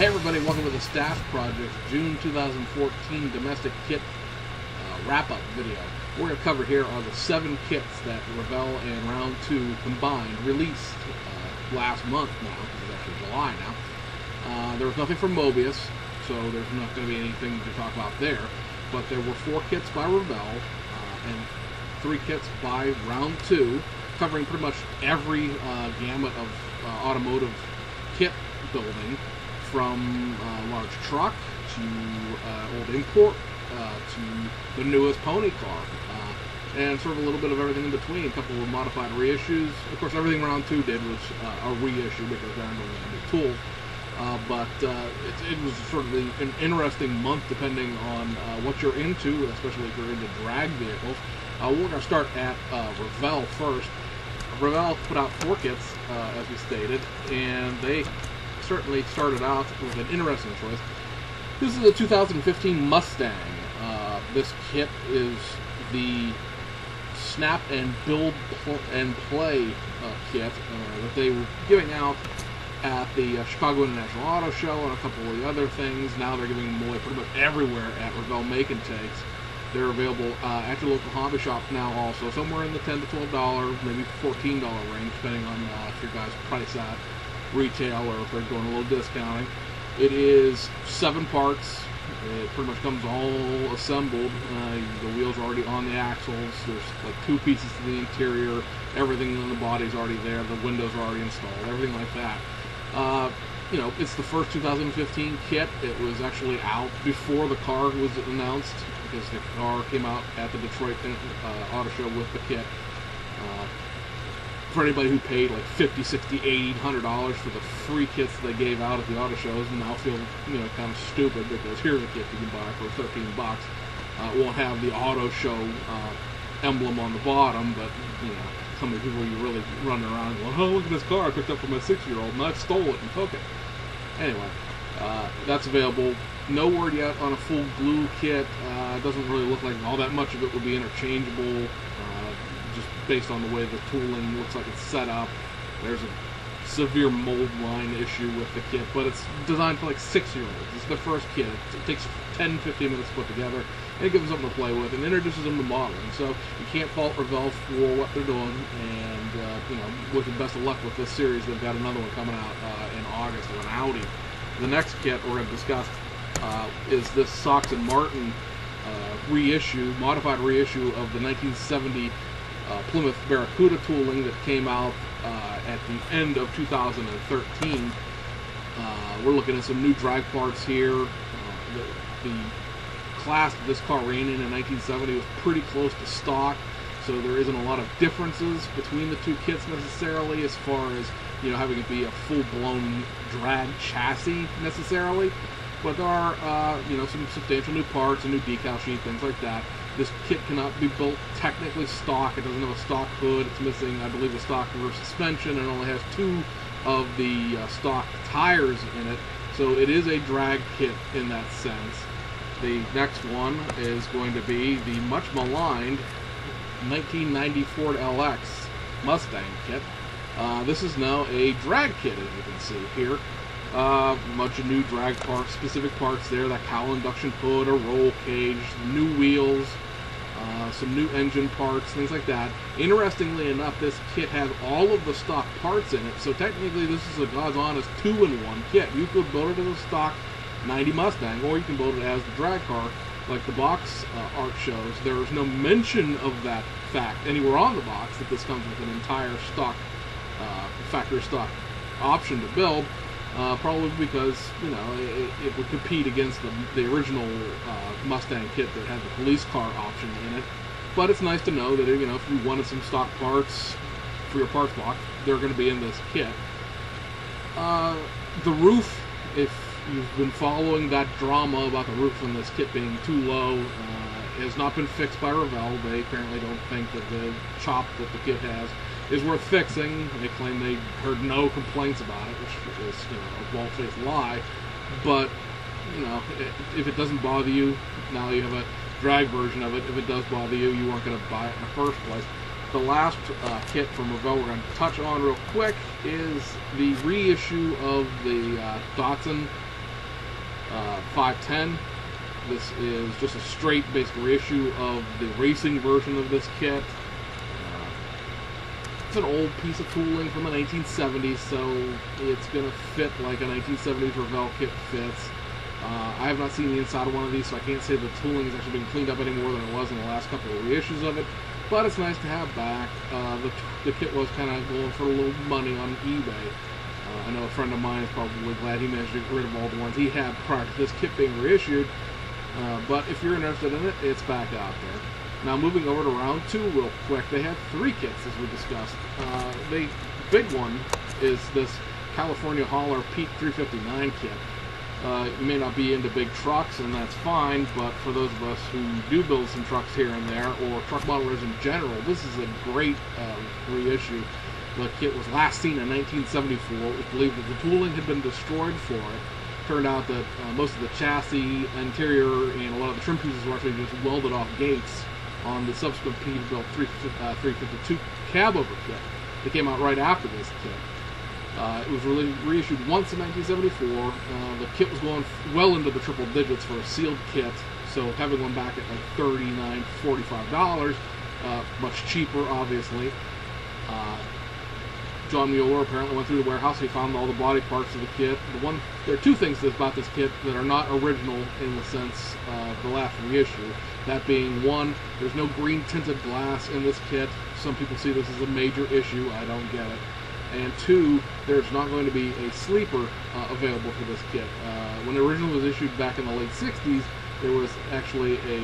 Hey everybody, welcome to the Stash Project June 2014 domestic kit wrap-up video. We're going to cover here are the 7 kits that Revell and Round 2 combined released last month now, because it's actually July now. There was nothing from Mobius, so there's not going to be anything to talk about there, but there were 4 kits by Revell and 3 kits by Round 2, covering pretty much every gamut of automotive kit building, from large truck to old import to the newest pony car, and sort of a little bit of everything in between. A couple of modified reissues. Of course, everything Round 2 did was a reissue because there aren't any tools. But it was sort of an interesting month depending on what you're into, especially if you're into drag vehicles. We're going to start at Revell first. Revell put out 4 kits, as we stated, and they certainly started out with an interesting choice. This is a 2015 Mustang. This kit is the snap and build and play kit that they were giving out at the Chicago International Auto Show and a couple of the other things. Now they're giving them away pretty much everywhere at Revell Make and Takes. They're available at your local hobby shop now also, somewhere in the $10 to $12, maybe $14 range, depending on if your guys price at retail or if they're doing a little discounting. It is 7 parts. It pretty much comes all assembled. The wheels are already on the axles. There's like 2 pieces to the interior. Everything in the body's already there. The windows are already installed. Everything like that. You know, it's the first 2015 kit. It was actually out before the car was announced, because the car came out at the Detroit Auto Show with the kit. For anybody who paid like $50, $60, $80, $100 for the free kits they gave out at the auto shows, and now feel kind of stupid because here's a kit you can buy for 13 bucks. It won't have the auto show emblem on the bottom, but some of the people you really running around going, oh, look at this car I picked up for my 6-year-old, and I stole it and took it. Anyway, that's available. No word yet on a full glue kit. It doesn't really look like all that much of it will be interchangeable, just based on the way the tooling looks like it's set up. There's a severe mold line issue with the kit, but it's designed for like 6-year-olds. It's the first kit. It takes 10-15 minutes to put together, and it gives them something to play with and introduces them to modeling. So you can't fault Revell for what they're doing, and wish them best of luck with this series. They've got another one coming out in August of an Audi. The next kit we're going to discuss is this Sox Martin reissue, modified reissue of the 1970 Plymouth Barracuda tooling that came out at the end of 2013. We're looking at some new drag parts here. The class that this car ran in 1970 was pretty close to stock, so there isn't a lot of differences between the 2 kits necessarily, as far as having it be a full-blown drag chassis necessarily. But there are some substantial new parts, a new decal sheet, things like that. This kit cannot be built technically stock. It doesn't have a stock hood. It's missing, I believe, a stock rear suspension, and only has 2 of the stock tires in it. So it is a drag kit in that sense. The next one is going to be the much maligned 1990 Ford LX Mustang kit. This is now a drag kit, as you can see here. A bunch of new drag parts, specific parts there, that cowl induction hood, a roll cage, new wheels, some new engine parts, things like that. Interestingly enough, this kit has all of the stock parts in it, so technically this is a God's honest 2-in-1 kit. You could build it as a stock 90 Mustang, or you can build it as the drag car, like the box art shows. There is no mention of that fact anywhere on the box that this comes with an entire stock, factory stock option to build. Probably because it would compete against the original Mustang kit that had the police car option in it. But it's nice to know that if you wanted some stock parts for your parts box, they're going to be in this kit. The roof, if you've been following that drama about the roof in this kit being too low, has not been fixed by Revell. They apparently don't think that the chop that the kit has is worth fixing. They claim they heard no complaints about it, which is a bald-faced lie. But if it doesn't bother you, now you have a drag version of it. If it does bother you, you weren't going to buy it in the first place. The last kit from Revell we're going to touch on real quick is the reissue of the Datsun 510. This is just a straight basic reissue of the racing version of this kit. It's an old piece of tooling from the 1970s, so it's going to fit like a 1970s Revell kit fits. I have not seen the inside of one of these, so I can't say the tooling has actually been cleaned up any more than it was in the last couple of reissues of it, but it's nice to have back. The kit was kind of going for a little money on eBay. I know a friend of mine is probably glad he managed to get rid of all the ones he had prior to this kit being reissued, but if you're interested in it, it's back out there. Now moving over to round 2 real quick, they had 3 kits as we discussed. The big one is this California Hauler Peak 359 kit. You may not be into big trucks, and that's fine, but for those of us who do build some trucks here and there, or truck modelers in general, this is a great reissue. The kit was last seen in 1974. It was believed that the tooling had been destroyed for it. Turned out that most of the chassis, interior, and a lot of the trim pieces were actually just welded off gates on the subsequent Peterbilt 352 cabover kit that came out right after this kit. It was reissued once in 1974. The kit was going well into the triple digits for a sealed kit, so having one back at like $39, $45, much cheaper, obviously. John Mueller apparently went through the warehouse. He found all the body parts of the kit. There are 2 things about this kit that are not original in the sense of the last reissue. That being, 1, there's no green tinted glass in this kit. Some people see this as a major issue. I don't get it. And 2, there's not going to be a sleeper available for this kit. When it originally was issued back in the late 60s, there was actually a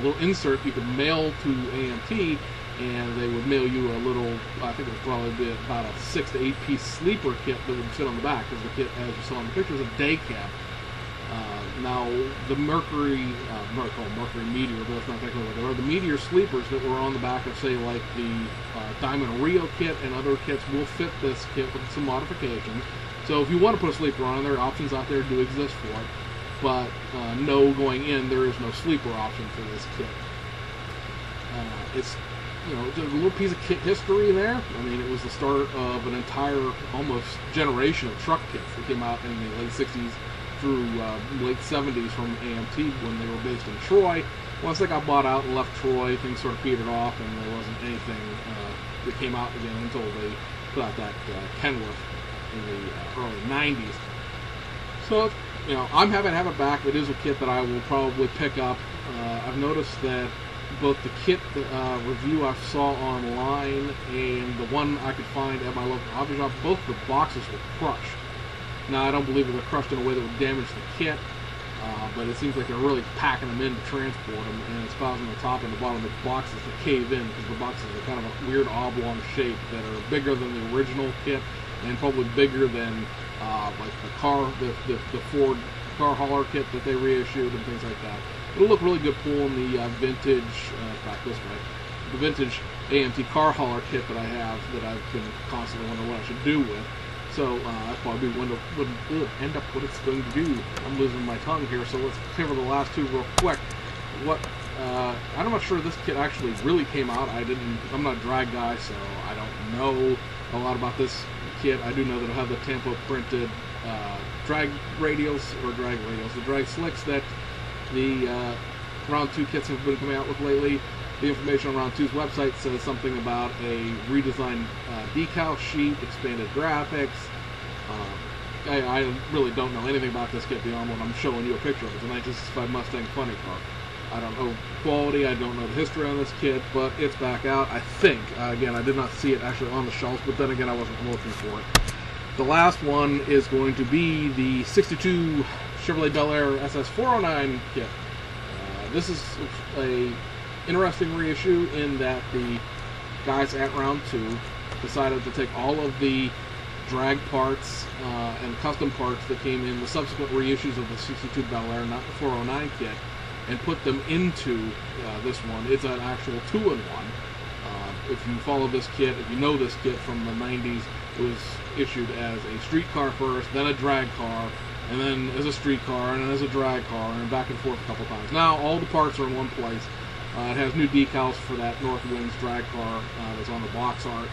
little insert you could mail to AMT, and they would mail you a little, I think it would probably be about a 6 to 8 piece sleeper kit that would fit on the back, because the kit, as you saw in the picture, is a day cab. Now, the Mercury Meteor, but that's not technically what they are. The Meteor sleepers that were on the back of, say, like the Diamond Rio kit and other kits will fit this kit with some modifications. So if you want to put a sleeper on, there are options out there do exist for it. But no, going in, there is no sleeper option for this kit. It's, just a little piece of kit history there. I mean, it was the start of an entire, almost generation of truck kits that came out in the late 60s through late 70s from AMT when they were based in Troy. Once they got bought out and left Troy, things sort of petered off, and there wasn't anything that came out again until they put out that Kenworth in the early 90s. So, I'm happy to have it back. It is a kit that I will probably pick up. I've noticed that both the kit review I saw online and the one I could find at my local hobby shop, both the boxes were crushed. Now, I don't believe they were crushed in a way that would damage the kit, but it seems like they're really packing them in to transport them, and it's causing the top and the bottom of the boxes to cave in, because the boxes are kind of a weird oblong shape that are bigger than the original kit, and probably bigger than like the Ford car hauler kit that they reissued and things like that. It'll look really good pulling the vintage, back this way, the vintage AMT car hauler kit that I have that I've been constantly wondering what I should do with. So that's probably would end up what it's going to do. I'm losing my tongue here, so let's cover the last 2 real quick. I'm not sure this kit actually really came out. I'm not a drag guy, so I don't know a lot about this kit. I do know that it'll have the Tampa printed drag radials, the drag slicks that the Round 2 kits have been coming out with lately. The information on Round 2's website says something about a redesigned decal sheet, expanded graphics. I really don't know anything about this kit beyond what I'm showing you a picture of. It's a 1965 Mustang funny car. I don't know quality, I don't know the history on this kit, but it's back out, I think. Again, I did not see it actually on the shelves, but then again, I wasn't looking for it. The last one is going to be the 62 Chevrolet Bel Air SS409 kit. This is a interesting reissue in that the guys at Round 2 decided to take all of the drag parts and custom parts that came in the subsequent reissues of the 62 Bel Air, not the 409 kit, and put them into this one. It's an actual 2-in-1. If you follow this kit, if you know this kit from the 90s, it was issued as a street car first, then a drag car, and then as a street car, and then as a drag car, and back and forth a couple times. Now all the parts are in one place. It has new decals for that North Winds drag car that's on the box art,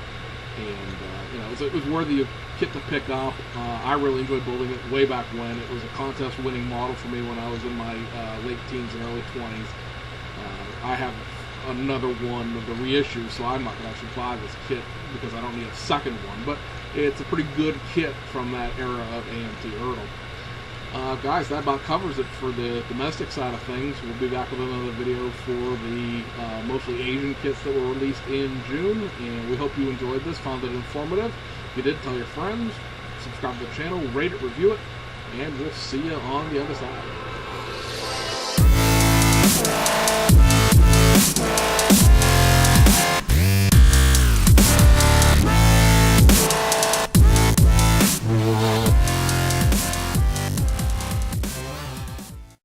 and you know, it was worthy of kit to pick up. I really enjoyed building it way back when. It was a contest-winning model for me when I was in my late teens and early 20s. I have another one of the reissues, so I'm not going to actually buy this kit because I don't need a second one, but it's a pretty good kit from that era of AMT Hurdle. Guys, that about covers it for the domestic side of things. We'll be back with another video for the mostly Asian kits that were released in June, and we hope you enjoyed this, found it informative. If you did, tell your friends, subscribe to the channel, rate it, review it, and we'll see you on the other side.